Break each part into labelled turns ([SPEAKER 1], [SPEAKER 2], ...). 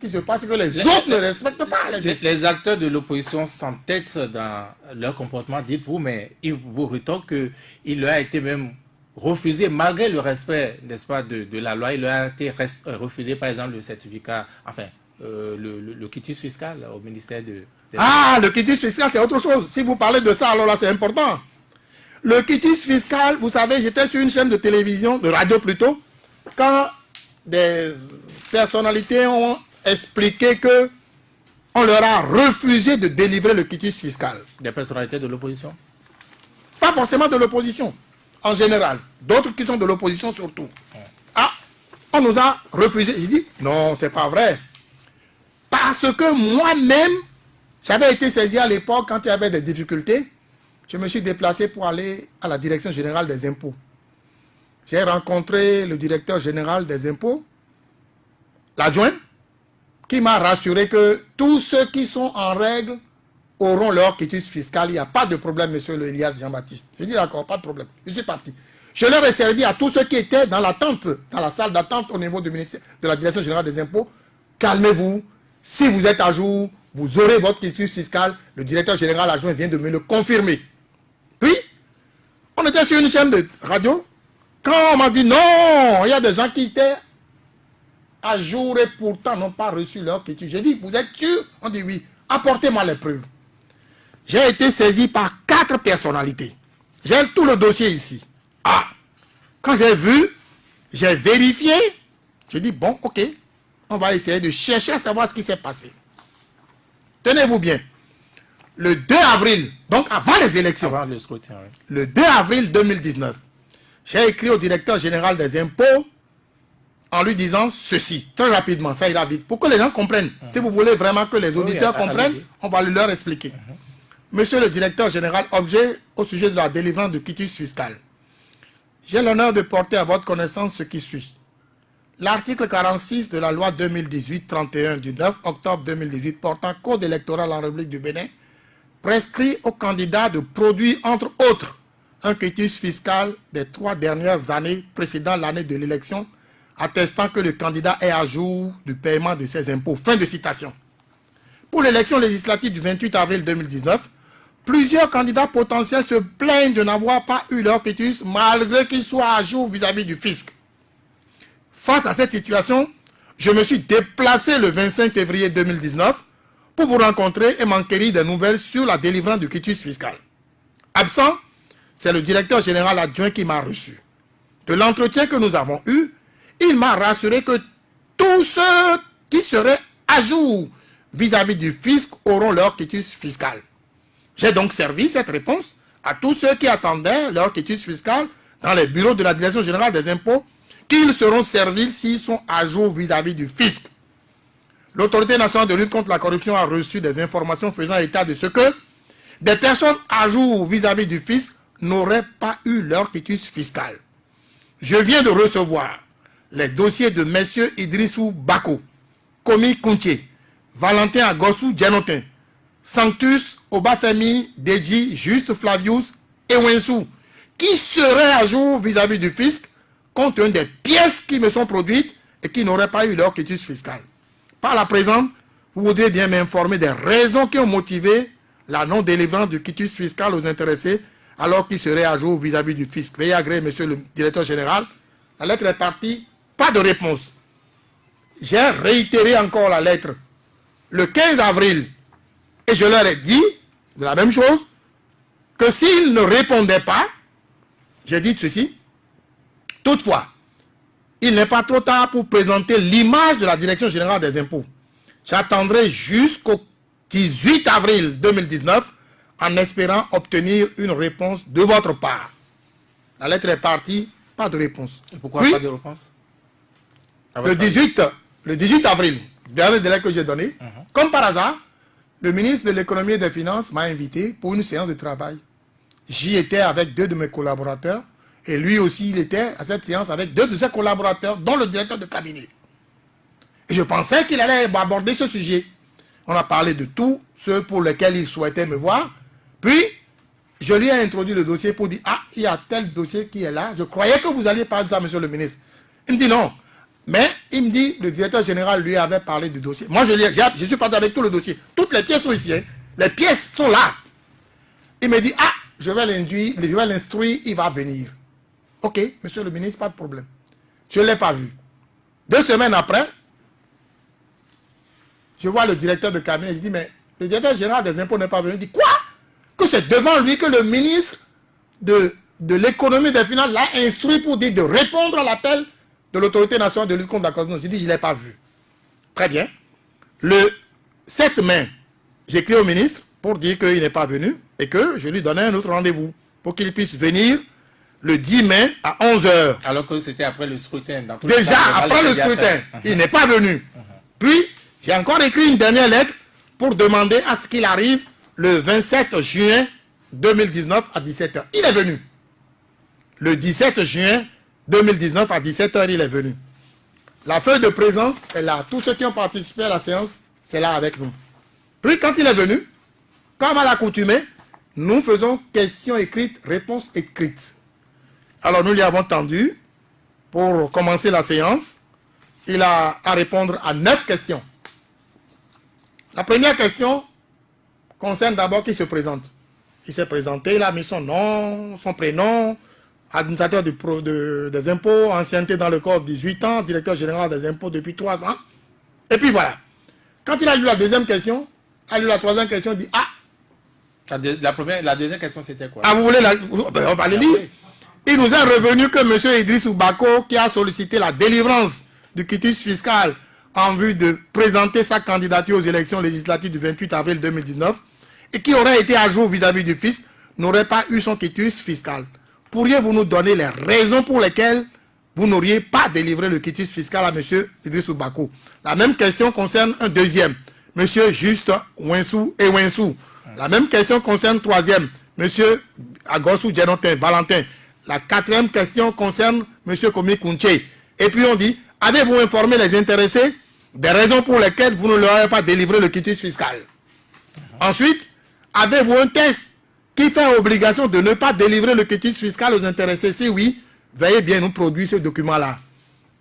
[SPEAKER 1] qui se passe que les autres ne respectent pas les textes.
[SPEAKER 2] Les acteurs de l'opposition s'entêtent dans leur comportement, dites-vous, mais ils vous rétorquent qu'il leur a été même refusé, malgré le respect, n'est-ce pas, de la loi, il leur a été refusé, par exemple, le certificat, enfin, le quitus fiscal au ministère de...
[SPEAKER 1] Ah, le quitus fiscal, c'est autre chose. Si vous parlez de ça, alors là, c'est important. Le quitus fiscal, vous savez, j'étais sur une chaîne de télévision, de radio plutôt, quand des personnalités ont expliqué que on leur a refusé de délivrer le quitus fiscal.
[SPEAKER 2] Des personnalités de l'opposition?
[SPEAKER 1] Pas forcément de l'opposition, en général. D'autres qui sont de l'opposition surtout. Ah, on nous a refusé. J'ai dit, non, c'est pas vrai. Parce que moi-même, j'avais été saisi à l'époque quand il y avait des difficultés. Je me suis déplacé pour aller à la direction générale des impôts. J'ai rencontré le directeur général des impôts, l'adjoint, qui m'a rassuré que tous ceux qui sont en règle auront leur quitus fiscal. Il n'y a pas de problème, monsieur le Elias Jean-Baptiste. J'ai dit d'accord, pas de problème. Je suis parti. Je leur ai servi à tous ceux qui étaient dans l'attente, dans la salle d'attente au niveau du ministère, de la direction générale des impôts. Calmez-vous. Si vous êtes à jour, vous aurez votre quitus fiscal. Le directeur général adjoint vient de me le confirmer. Puis, on était sur une chaîne de radio. Quand on m'a dit non, il y a des gens qui étaient à jour et pourtant n'ont pas reçu leur quitus. J'ai dit, vous êtes sûr? On dit oui. Apportez-moi les preuves. J'ai été saisi par 4 personnalités. J'ai tout le dossier ici. Ah, quand j'ai vu, j'ai vérifié. J'ai dit, bon, ok, on va essayer de chercher à savoir ce qui s'est passé. Tenez-vous bien. Le 2 avril, donc avant les élections,
[SPEAKER 2] Avant le scrutin, oui.
[SPEAKER 1] Le 2 avril 2019, j'ai écrit au directeur général des impôts en lui disant ceci, très rapidement, ça ira vite, pour que les gens comprennent. Si vous voulez vraiment que les auditeurs comprennent, on va leur expliquer. Monsieur le directeur général, objet au sujet de la délivrance du quitus fiscal. J'ai l'honneur de porter à votre connaissance ce qui suit. L'article 46 de la loi 2018-31 du 9 octobre 2018 portant code électoral en République du Bénin prescrit aux candidats de produire, entre autres, un quitus fiscal des 3 dernières années précédant l'année de l'élection, attestant que le candidat est à jour du paiement de ses impôts. Fin de citation. Pour l'élection législative du 28 avril 2019, plusieurs candidats potentiels se plaignent de n'avoir pas eu leur quitus malgré qu'ils soient à jour vis-à-vis du fisc. Face à cette situation, je me suis déplacé le 25 février 2019 pour vous rencontrer et m'enquérir des nouvelles sur la délivrance du quitus fiscal. Absent, c'est le directeur général adjoint qui m'a reçu. De l'entretien que nous avons eu, il m'a rassuré que tous ceux qui seraient à jour vis-à-vis du fisc auront leur quitus fiscal. J'ai donc servi cette réponse à tous ceux qui attendaient leur quitus fiscal dans les bureaux de la direction générale des impôts, qu'ils seront servis s'ils sont à jour vis-à-vis du fisc. L'Autorité nationale de lutte contre la corruption a reçu des informations faisant état de ce que des personnes à jour vis-à-vis du fisc n'auraient pas eu leur quitus fiscal. Je viens de recevoir les dossiers de messieurs Idrissou Bako, Komi Kounché, Valentin Agossou Djanotin, Sanctus Obafemi Deji Juste Flavius Ewensou, qui seraient à jour vis-à-vis du fisc compte tenu des pièces qui me sont produites et qui n'auraient pas eu leur quitus fiscal. Par la présente, vous voudrez bien m'informer des raisons qui ont motivé la non-délivrance du quitus fiscal aux intéressés alors qu'ils seraient à jour vis-à-vis du fisc. Veuillez agréer, monsieur le directeur général. La lettre est partie, pas de réponse. J'ai réitéré encore la lettre le 15 avril et je leur ai dit de la même chose, que s'ils ne répondaient pas, j'ai dit ceci, toutefois, il n'est pas trop tard pour présenter l'image de la Direction générale des impôts. J'attendrai jusqu'au 18 avril 2019 en espérant obtenir une réponse de votre part. La lettre est partie, pas de réponse.
[SPEAKER 2] Et pourquoi
[SPEAKER 1] puis,
[SPEAKER 2] pas de réponse?
[SPEAKER 1] le 18 avril, dernier délai que j'ai donné, comme par hasard, le ministre de l'économie et des finances m'a invité pour une séance de travail. J'y étais avec 2 de mes collaborateurs et lui aussi il était à cette séance avec 2 de ses collaborateurs, dont le directeur de cabinet. Et je pensais qu'il allait aborder ce sujet. On a parlé de tout, ceux pour lesquels il souhaitait me voir. Puis, je lui ai introduit le dossier pour dire, ah, il y a tel dossier qui est là. Je croyais que vous alliez parler de ça, monsieur le ministre. Il me dit non. Mais il me dit, le directeur général lui avait parlé du dossier. Moi, je suis parti avec tout le dossier. Toutes les pièces sont ici. Hein. Les pièces sont là. Il me dit, ah, je vais l'instruire, il va venir. Ok, monsieur le ministre, pas de problème. Je ne l'ai pas vu. 2 semaines après, je vois le directeur de cabinet, je dis, mais le directeur général des impôts n'est pas venu. Il dit, quoi? Que c'est devant lui que le ministre de l'économie et des finances l'a instruit pour dire de répondre à l'appel de l'autorité nationale de lutte contre la corruption. Je dis, je ne l'ai pas vu. Très bien. Le 7 mai, j'écris au ministre pour dire qu'il n'est pas venu et que je lui donnais un autre rendez-vous pour qu'il puisse venir le 10 mai à 11h.
[SPEAKER 2] Alors que c'était après le scrutin.
[SPEAKER 1] Déjà, après le scrutin, il n'est pas venu. Puis, j'ai encore écrit une dernière lettre pour demander à ce qu'il arrive le 27 juin 2019 à 17h. Il est venu. Le 17 juin 2019 à 17h, il est venu. La feuille de présence est là. Tous ceux qui ont participé à la séance, c'est là avec nous. Puis, quand il est venu, comme à l'accoutumée, nous faisons questions écrites, réponses écrites. Alors, nous lui avons tendu pour commencer la séance. Il a à répondre à 9 questions. La première question concerne d'abord qui se présente. Il s'est présenté, il a mis son nom, son prénom, administrateur des impôts, ancienneté dans le corps 18 ans, directeur général des impôts depuis 3 ans. Et puis voilà. Quand il a lu la deuxième question, il a lu la troisième question, il dit, ah.
[SPEAKER 2] La deuxième question, c'était quoi?
[SPEAKER 1] Ah, vous voulez la... Ben, on va le lire. Il nous est revenu que M. Idrissou Bako, qui a sollicité la délivrance du quitus fiscal en vue de présenter sa candidature aux élections législatives du 28 avril 2019 et qui aurait été à jour vis-à-vis du fisc, n'aurait pas eu son quitus fiscal. Pourriez-vous nous donner les raisons pour lesquelles vous n'auriez pas délivré le quitus fiscal à M. Idrissou Bako? La même question concerne un deuxième, M. Juste Winsou et Winsou. La même question concerne troisième, M. Agosou Djenotin, Valentin. La quatrième question concerne M. Komi Kounché. Et puis on dit, avez-vous informé les intéressés des raisons pour lesquelles vous ne leur avez pas délivré le quitus fiscal? Ensuite, avez-vous un test qui fait obligation de ne pas délivrer le quitus fiscal aux intéressés? Si oui, veuillez bien nous produire ce document-là.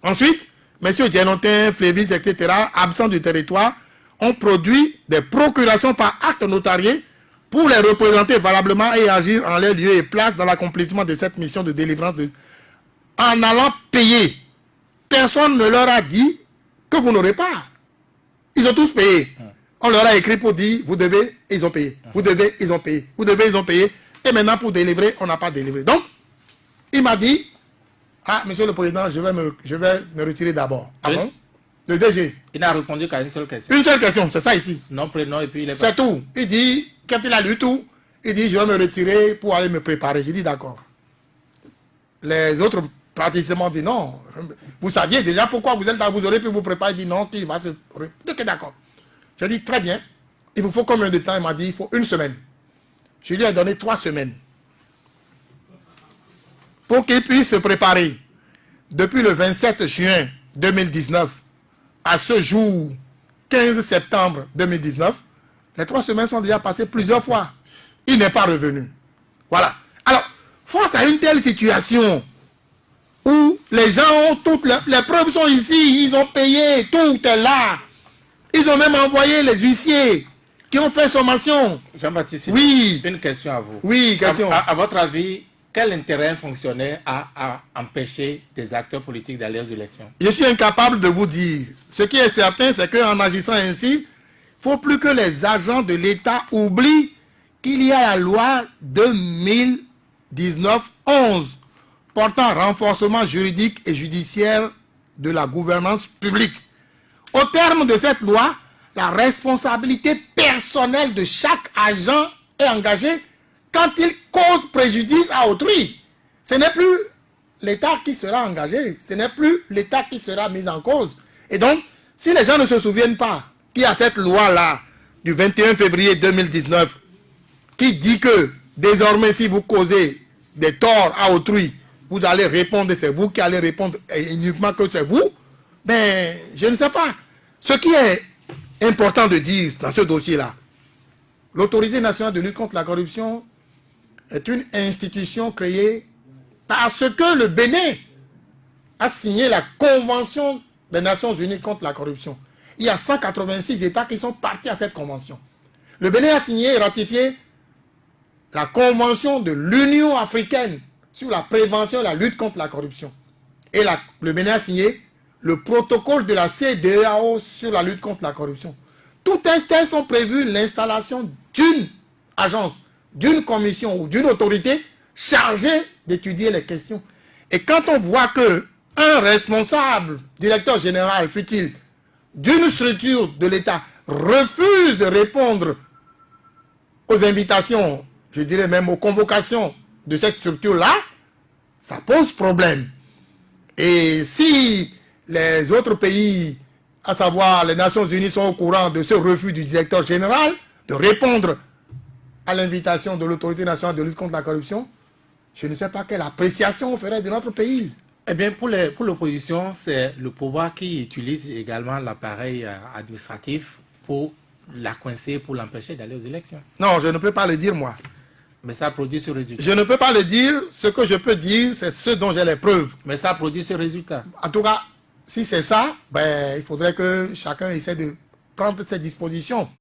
[SPEAKER 1] Ensuite, M. Djenotin, Flévis, etc., absents du territoire, ont produit des procurations par acte notarié pour les représenter valablement et agir en leur lieu et place dans l'accomplissement de cette mission de délivrance en allant payer. Personne ne leur a dit que vous n'aurez pas. Ils ont tous payé. On leur a écrit pour dire, vous devez, ils ont payé. Vous devez, ils ont payé. Vous devez, ils ont payé. Et maintenant, pour délivrer, on n'a pas délivré. Donc, il m'a dit, ah, monsieur le président, je vais me retirer d'abord. Ah bon? Le DG.
[SPEAKER 2] Il n'a répondu qu'à une seule question.
[SPEAKER 1] Une seule question, c'est ça ici.
[SPEAKER 2] Nom, prénom, et puis il est
[SPEAKER 1] c'est tout. Il dit, quand il a lu tout, il dit, je vais me retirer pour aller me préparer. J'ai dit, d'accord. Les autres participants ont dit, non. Vous saviez déjà pourquoi vous êtes là, vous aurez pu vous préparer. Il dit, non, qu'il va se... Ok, d'accord. J'ai dit, très bien. Il vous faut combien de temps? Il m'a dit, il faut 1 semaine. Je lui ai donné 3 semaines. Pour qu'il puisse se préparer. Depuis le 27 juin 2019 à ce jour, 15 septembre 2019, les 3 semaines sont déjà passées plusieurs fois. Il n'est pas revenu. Voilà. Alors, face à une telle situation où les gens ont toutes les preuves sont ici, ils ont payé, tout est là. Ils ont même envoyé les huissiers qui ont fait sommation.
[SPEAKER 2] Jean-Baptiste,
[SPEAKER 1] oui.
[SPEAKER 2] Une question à vous.
[SPEAKER 1] Oui, question.
[SPEAKER 2] À votre avis, quel intérêt un fonctionnaire a à empêcher des acteurs politiques d'aller aux élections?
[SPEAKER 1] Je suis incapable de vous dire. Ce qui est certain, c'est qu'en agissant ainsi, il ne faut plus que les agents de l'État oublient qu'il y a la loi 2019-11 portant renforcement juridique et judiciaire de la gouvernance publique. Au terme de cette loi, la responsabilité personnelle de chaque agent est engagée quand il cause préjudice à autrui. Ce n'est plus l'État qui sera engagé, ce n'est plus l'État qui sera mis en cause. Et donc, si les gens ne se souviennent pas qu'il y a cette loi-là du 21 février 2019 qui dit que désormais, si vous causez des torts à autrui, vous allez répondre, c'est vous qui allez répondre, et uniquement que c'est vous, ben, je ne sais pas. Ce qui est important de dire dans ce dossier-là, l'Autorité nationale de lutte contre la corruption est une institution créée parce que le Bénin a signé la Convention des Nations Unies contre la corruption. Il y a 186 États qui sont partis à cette convention. Le Bénin a signé et ratifié la convention de l'Union africaine sur la prévention et la lutte contre la corruption. Et le Bénin a signé le protocole de la CEDEAO sur la lutte contre la corruption. Tous ces textes ont prévu l'installation d'une agence, d'une commission ou d'une autorité chargée d'étudier les questions. Et quand on voit que un responsable, directeur général, fut-il, d'une structure de l'État, refuse de répondre aux invitations, je dirais même aux convocations de cette structure-là, ça pose problème. Et si les autres pays, à savoir les Nations Unies, sont au courant de ce refus du directeur général de répondre à l'invitation de l'autorité nationale de lutte contre la corruption, je ne sais pas quelle appréciation on ferait de notre pays.
[SPEAKER 2] Eh bien, pour l'opposition, c'est le pouvoir qui utilise également l'appareil administratif pour la coincer, pour l'empêcher d'aller aux élections.
[SPEAKER 1] Non, je ne peux pas le dire, moi.
[SPEAKER 2] Mais ça produit ce résultat.
[SPEAKER 1] Je ne peux pas le dire. Ce que je peux dire, c'est ce dont j'ai les preuves.
[SPEAKER 2] Mais ça produit ce résultat.
[SPEAKER 1] En tout cas, si c'est ça, ben, il faudrait que chacun essaie de prendre ses dispositions.